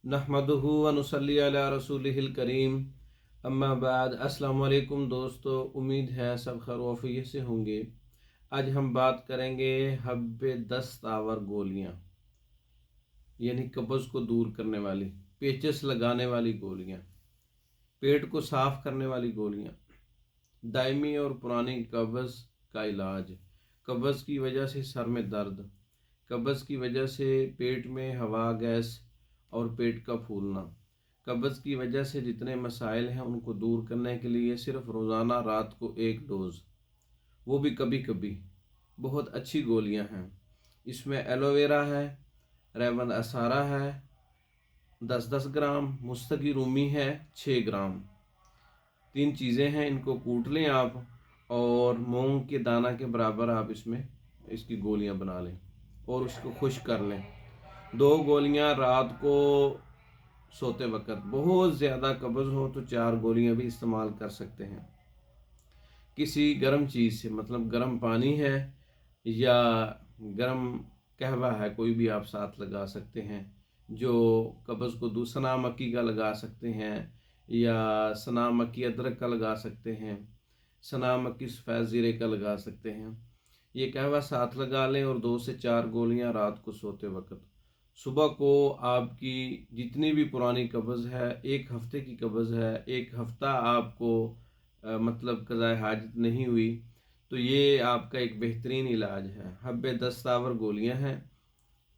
नहमदुहु व नुसल्ली अला रसूलिहिल करीम। अम्मा बाद। अस्सलाम वालेकुम दोस्तों, उम्मीद है सब खैर वफ़ियत से होंगे। आज हम बात करेंगे हब्बे दस्त आवर गोलियाँ, यानी कब्ज़ को दूर करने वाली, पेचस लगाने वाली गोलियाँ, पेट को साफ़ करने वाली गोलियाँ, दायमी और पुरानी कब्ज़ का इलाज, कब्ज़ की वजह से सर में दर्द, कब्ज़ की वजह से पेट में हवा गैस और पेट का फूलना, कब्ज़ की वजह से जितने मसाइल हैं उनको दूर करने के लिए सिर्फ रोज़ाना रात को एक डोज़, वो भी कभी कभी, बहुत अच्छी गोलियां हैं। इसमें एलोवेरा है, रेवन असारा है 10-10 ग्राम, मुस्तकी रूमी है 6 ग्राम। तीन चीज़ें हैं, इनको कूट लें आप और मूंग के दाना के बराबर आप इसमें इसकी गोलियां बना लें और उसको खुश्क कर लें। 2 गोलियां रात को सोते वक्त। बहुत ज़्यादा कब्ज़ हो तो 4 गोलियां भी इस्तेमाल कर सकते हैं। किसी गर्म चीज़ से, मतलब गर्म पानी है या गर्म कहवा है, कोई भी आप साथ लगा सकते हैं जो कब्ज़ को सना मक्की का लगा सकते हैं या सना मक्की अदरक का लगा सकते हैं, सना मक्की सफ़ेद ज़ीरे का लगा सकते हैं। ये कहवा साथ लगा लें और 2 से 4 गोलियां रात को सोते वक्त। सुबह को आपकी जितनी भी पुरानी कब्ज़ है, 1 हफ़्ते की कब्ज़ है, 1 हफ़्ता आपको मतलब क़ज़ाए हाजत नहीं हुई, तो ये आपका एक बेहतरीन इलाज है। हब्बे दस्तावर गोलियां हैं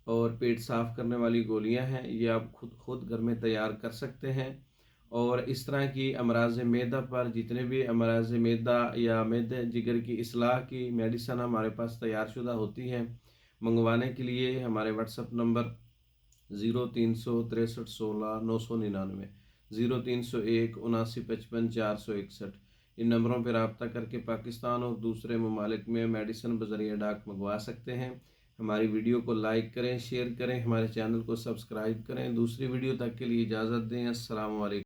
और पेट साफ़ करने वाली गोलियां हैं। ये आप खुद घर में तैयार कर सकते हैं। और इस तरह की अमराज़ मैदा पर, जितने भी अमराज़ मैदा या मैदे जिगर की इस्लाह की मेडिसन हमारे पास तैयार शुदा होती हैं। मंगवाने के लिए हमारे व्हाट्सअप नंबर 036316 999, 0301 7955 461। इन नंबरों पर रब्ता करके पाकिस्तान और दूसरे ममालिक में मेडिसन बज़रिया डाक मंगवा सकते हैं। हमारी वीडियो को लाइक करें, शेयर करें, हमारे चैनल को सब्सक्राइब करें। दूसरी वीडियो तक के लिए इजाज़त दें। अस्सलाम वालेकुम।